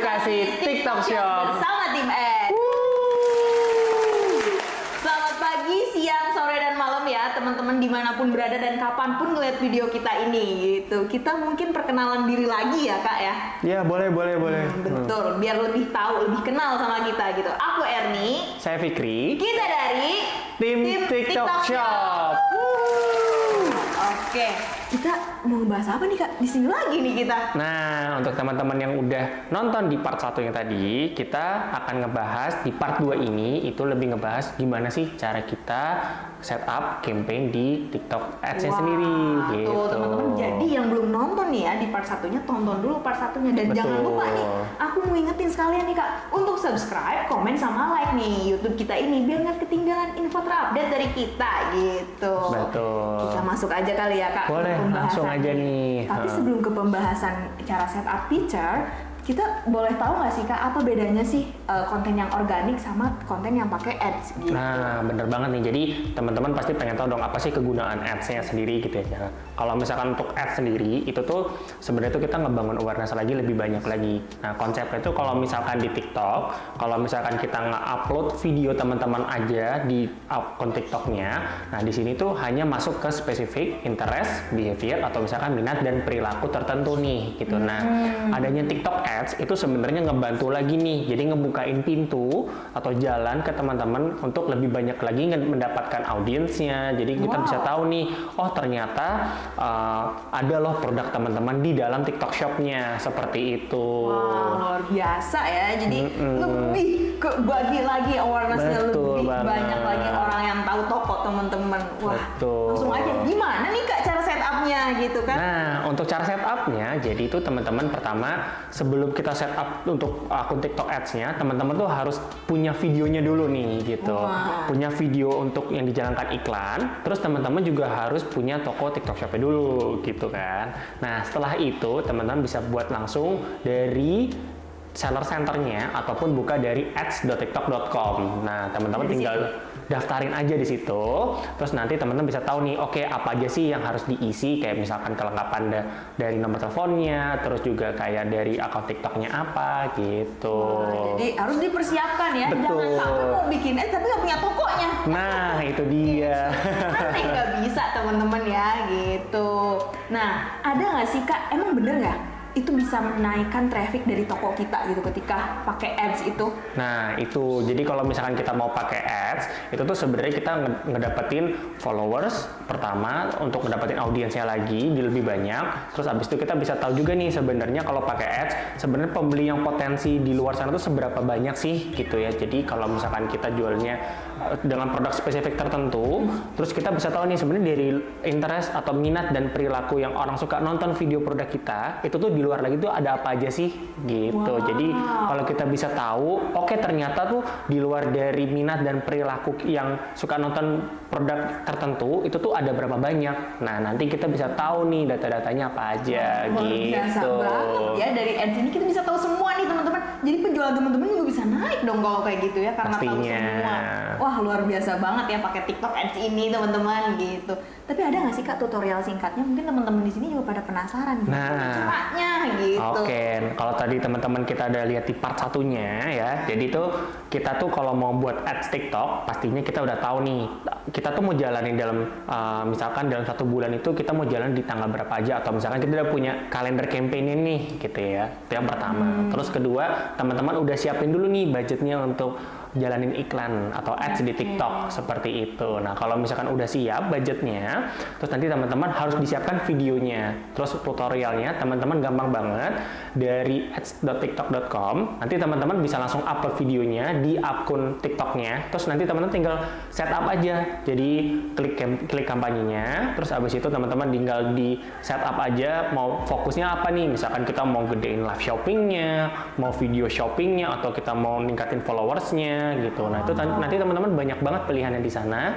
edukasi TikTok Shop bersama tim Ed. Selamat pagi, siang, sore, dan malam ya teman-teman dimanapun berada dan kapanpun ngeliat video kita ini gitu. Kita mungkin perkenalan diri lagi ya kak ya? Ya boleh. Betul, biar lebih tahu, lebih kenal sama kita gitu. Aku Erni. Saya Fikri. Kita dari Tim TikTok Shop. Oke, kita mau bahas apa nih kak? Di sini lagi nih kita. Nah, untuk teman-teman yang udah nonton di part 1 yang tadi, kita akan ngebahas di part 2 ini, itu lebih ngebahas gimana sih cara kita setup campaign di TikTok Ads-nya sendiri gitu. Tuh teman-teman, jadi yang belum nonton nih ya di part 1-nya, tonton dulu part 1-nya. Dan Betul. jangan lupa nih, aku mau ingetin sekalian nih kak, untuk subscribe, komen, sama like nih YouTube kita ini, biar nggak ketinggalan info terupdate dari kita gitu. Betul. Kita masuk aja kali ya kak. Boleh, ke pembahasan langsung aja nih. Tapi sebelum ke pembahasan cara setup picture, kita boleh tahu nggak sih kak, apa bedanya sih konten yang organik sama konten yang pakai ads gitu? Nah, bener banget nih. Jadi teman-teman pasti pengen tahu dong apa sih kegunaan ads-nya sendiri gitu ya. Kalau misalkan untuk ads sendiri itu tuh sebenarnya tuh kita ngebangun awareness lagi lebih banyak lagi. Nah, konsepnya itu kalau misalkan di TikTok, kalau misalkan kita nge-upload video teman-teman aja di akun TikToknya, nah di sini tuh hanya masuk ke spesifik interest, behavior atau misalkan minat dan perilaku tertentu nih gitu. Nah, adanya TikTok Ads itu sebenarnya ngebantu lagi nih, jadi ngebukain pintu atau jalan ke teman-teman untuk lebih banyak lagi mendapatkan audiensnya. Jadi kita bisa tahu nih, oh ternyata ada loh produk teman-teman di dalam TikTok Shop-nya seperti itu. Wah, luar biasa ya. Jadi lebih ke bagi lagi awareness-nya, Betul lebih banget. banyak lagi orang yang tahu toko teman-teman. Wah, Betul. langsung aja. Gimana nih kak cara setupnya gitu kan? Nah, untuk cara setupnya, jadi itu teman-teman pertama sebelum kita setup untuk akun TikTok Ads-nya, teman-teman tuh harus punya videonya dulu nih gitu. Wow. Punya video untuk yang dijalankan iklan, terus teman-teman juga harus punya toko TikTok Shop-nya dulu gitu kan. Nah, setelah itu teman-teman bisa buat langsung dari seller centernya ataupun buka dari ads.tiktok.com. Nah, teman-teman tinggal daftarin aja di situ. Terus nanti teman-teman bisa tahu nih, oke apa aja sih yang harus diisi, kayak misalkan kelengkapan dari nomor teleponnya, terus juga kayak dari akun TikToknya apa gitu. Wah, jadi harus dipersiapkan ya. Betul. Jangan sampai mau bikin ads tapi nggak punya tokonya. Nah, itu dia. Nanti nggak bisa teman-teman ya gitu. Nah, ada nggak sih kak? Emang bener nggak? Itu bisa menaikkan traffic dari toko kita gitu ketika pakai ads itu? Nah, itu. Jadi kalau misalkan kita mau pakai ads, itu tuh sebenarnya kita ngedapetin followers pertama untuk ngedapetin audiensnya lagi di lebih banyak. Terus abis itu kita bisa tahu juga nih sebenarnya kalau pakai ads, sebenarnya pembeli yang potensi di luar sana tuh seberapa banyak sih gitu ya. Jadi kalau misalkan kita jualnya dengan produk spesifik tertentu, terus kita bisa tahu nih sebenarnya dari interest atau minat dan perilaku yang orang suka nonton video produk kita, itu tuh di luar lagi tuh ada apa aja sih gitu. Wow. Jadi kalau kita bisa tahu, oke ternyata tuh di luar dari minat dan perilaku yang suka nonton produk tertentu itu tuh ada berapa banyak. Nah, nanti kita bisa tahu nih data-datanya apa aja Luar gitu. biasa banget ya, dari ads ini kita bisa tahu semua nih teman-teman. Jadi penjualan teman-teman juga bisa naik dong kalau kayak gitu ya, karena tahu Pastinya. semua. Wah, luar biasa banget ya pakai TikTok ads ini teman-teman gitu. Tapi ada nggak sih kak tutorial singkatnya? Mungkin teman-teman di sini juga pada penasaran gimana caranya gitu. Oke, kalau tadi teman-teman kita ada lihat di part satunya ya, jadi tuh kita tuh kalau mau buat ads TikTok, pastinya kita udah tahu nih, kita tuh mau jalanin dalam, misalkan dalam 1 bulan itu kita mau jalan di tanggal berapa aja, atau misalkan kita udah punya kalender campaign nih, gitu ya, itu yang pertama. Terus kedua, teman-teman udah siapin dulu nih budgetnya untuk jalanin iklan atau ads di TikTok seperti itu. Nah, kalau misalkan udah siap budgetnya, terus nanti teman-teman harus disiapkan videonya, terus tutorialnya teman-teman gampang banget dari ads.tiktok.com. Nanti teman-teman bisa langsung upload videonya di akun TikToknya, terus nanti teman-teman tinggal setup aja. Jadi klik kampanyenya, terus abis itu teman-teman tinggal di setup aja mau fokusnya apa nih. Misalkan kita mau gedein live shoppingnya, mau video shoppingnya, atau kita mau ningkatin followersnya gitu. Nah, itu nanti teman-teman banyak banget pilihannya di sana.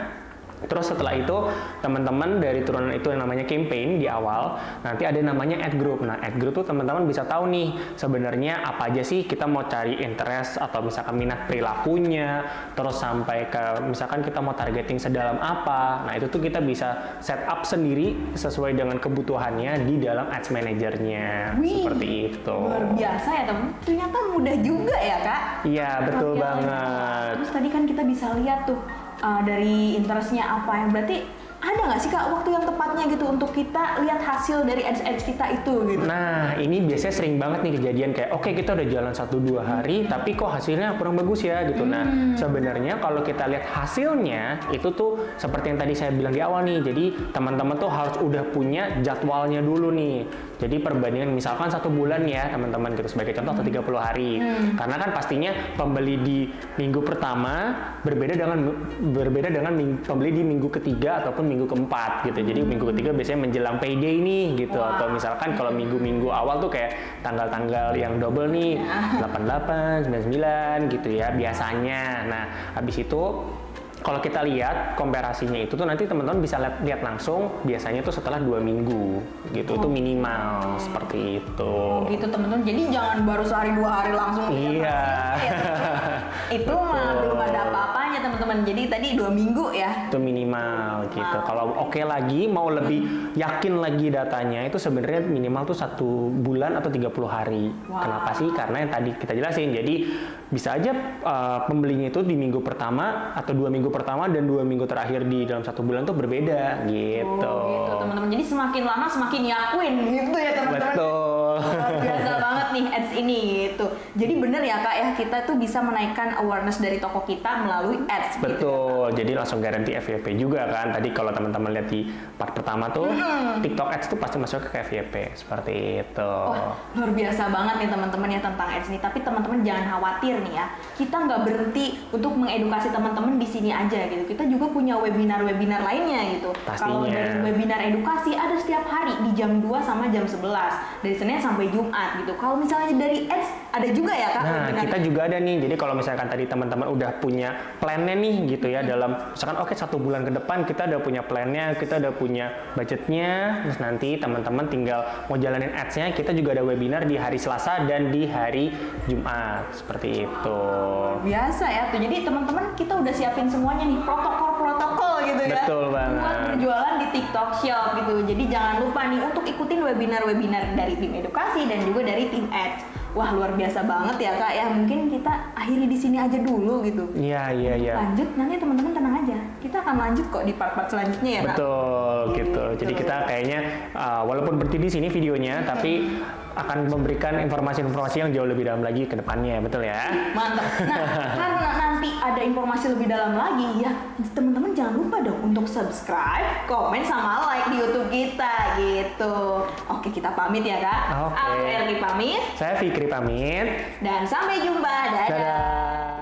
Terus setelah itu teman-teman dari turunan itu yang namanya campaign di awal, nanti ada namanya ad group. Nah, ad group tuh teman-teman bisa tahu nih sebenarnya apa aja sih kita mau cari interest atau misalkan minat perilakunya, terus sampai ke misalkan kita mau targeting sedalam apa. Nah, itu tuh kita bisa set up sendiri sesuai dengan kebutuhannya di dalam ads manajernya. Seperti itu. Luar biasa ya teman. Ternyata mudah juga ya Kak. Iya, betul Oke, banget. Terus tadi kan kita bisa lihat tuh dari interestnya apa yang berarti ada nggak sih Kak waktu yang tepatnya gitu untuk kita lihat hasil dari ads kita itu gitu? Nah, ini biasanya sering banget nih kejadian kayak oke, kita udah jalan 1-2 hari tapi kok hasilnya kurang bagus ya gitu. Nah, sebenarnya kalau kita lihat hasilnya itu tuh seperti yang tadi saya bilang di awal nih. Jadi teman-teman tuh harus udah punya jadwalnya dulu nih. Jadi perbandingan misalkan 1 bulan ya teman-teman gitu sebagai contoh atau 30 hari. Karena kan pastinya pembeli di minggu pertama berbeda dengan pembeli di minggu ketiga ataupun minggu keempat gitu. Jadi minggu ketiga biasanya menjelang payday nih gitu. Atau misalkan kalau minggu-minggu awal tuh kayak tanggal-tanggal yang double nih 88, 99 gitu ya biasanya. Nah, habis itu kalau kita lihat komparasinya itu tuh nanti teman-teman bisa lihat langsung biasanya tuh setelah 2 minggu gitu. Itu minimal seperti itu. Gitu teman-teman. Jadi jangan baru sehari 2 hari langsung Iya. Itu mah belum ada apa-apanya teman-teman. Jadi tadi 2 minggu ya. Itu minimal gitu. Kalau oke lagi mau lebih yakin lagi datanya itu sebenarnya minimal tuh 1 bulan atau 30 hari. Kenapa sih? Karena yang tadi kita jelasin. Jadi bisa aja pembelinya itu di minggu pertama atau 2 minggu pertama dan 2 minggu terakhir di dalam 1 bulan tuh berbeda gitu. Gitu teman-teman. Jadi semakin lama semakin yakin gitu ya teman-teman. Betul. Biasa banget nih ads ini gitu. Jadi bener ya Kak ya, kita tuh bisa menaikkan awareness dari toko kita melalui ads. Betul. Jadi langsung garansi FYP juga kan. Tadi kalau teman-teman lihat di part pertama tuh TikTok ads tuh pasti masuk ke FYP seperti itu. Luar biasa banget nih teman-teman ya tentang ads ini. Tapi teman-teman jangan khawatir nih ya. Kita nggak berhenti untuk mengedukasi teman-teman di sini aja gitu. Kita juga punya webinar-webinar lainnya gitu. Kalau dari webinar edukasi ada setiap hari di jam 2 sama jam 11 dari Senin sampai Jumat gitu. Kalau misalnya dari ads ada juga ya Kak? Nah, kita juga ada nih. Jadi kalau misalkan tadi teman-teman udah punya plannya nih gitu ya dalam misalkan oke 1 bulan ke depan kita udah punya plannya, kita udah punya budgetnya, terus nanti teman-teman tinggal mau jalanin ads-nya, kita juga ada webinar di hari Selasa dan di hari Jumat seperti itu. Biasa ya tuh. Jadi teman-teman kita udah siapin semuanya nih protokol gitu ya. Betul banget. Buat berjualan di TikTok Shop gitu. Jadi jangan lupa nih untuk ikutin webinar-webinar dari tim edukasi dan juga dari tim ads. Wah, luar biasa banget ya Kak ya. Mungkin kita akhiri di sini aja dulu gitu. Iya. Lanjut nanti teman-teman tenang aja. Kita akan lanjut kok di part-part selanjutnya ya Kak. Betul gitu. Jadi kita kayaknya walaupun berhenti di sini videonya tapi akan memberikan informasi-informasi yang jauh lebih dalam lagi ke depannya, betul ya? Mantap. Nah, karena nanti ada informasi lebih dalam lagi ya, teman-teman jangan lupa dong untuk subscribe, komen, sama like di YouTube kita gitu. Oke, kita pamit ya Kak. Oke. Aku Erli pamit. Saya Fikri pamit. Dan sampai jumpa. Dadah. Dadah.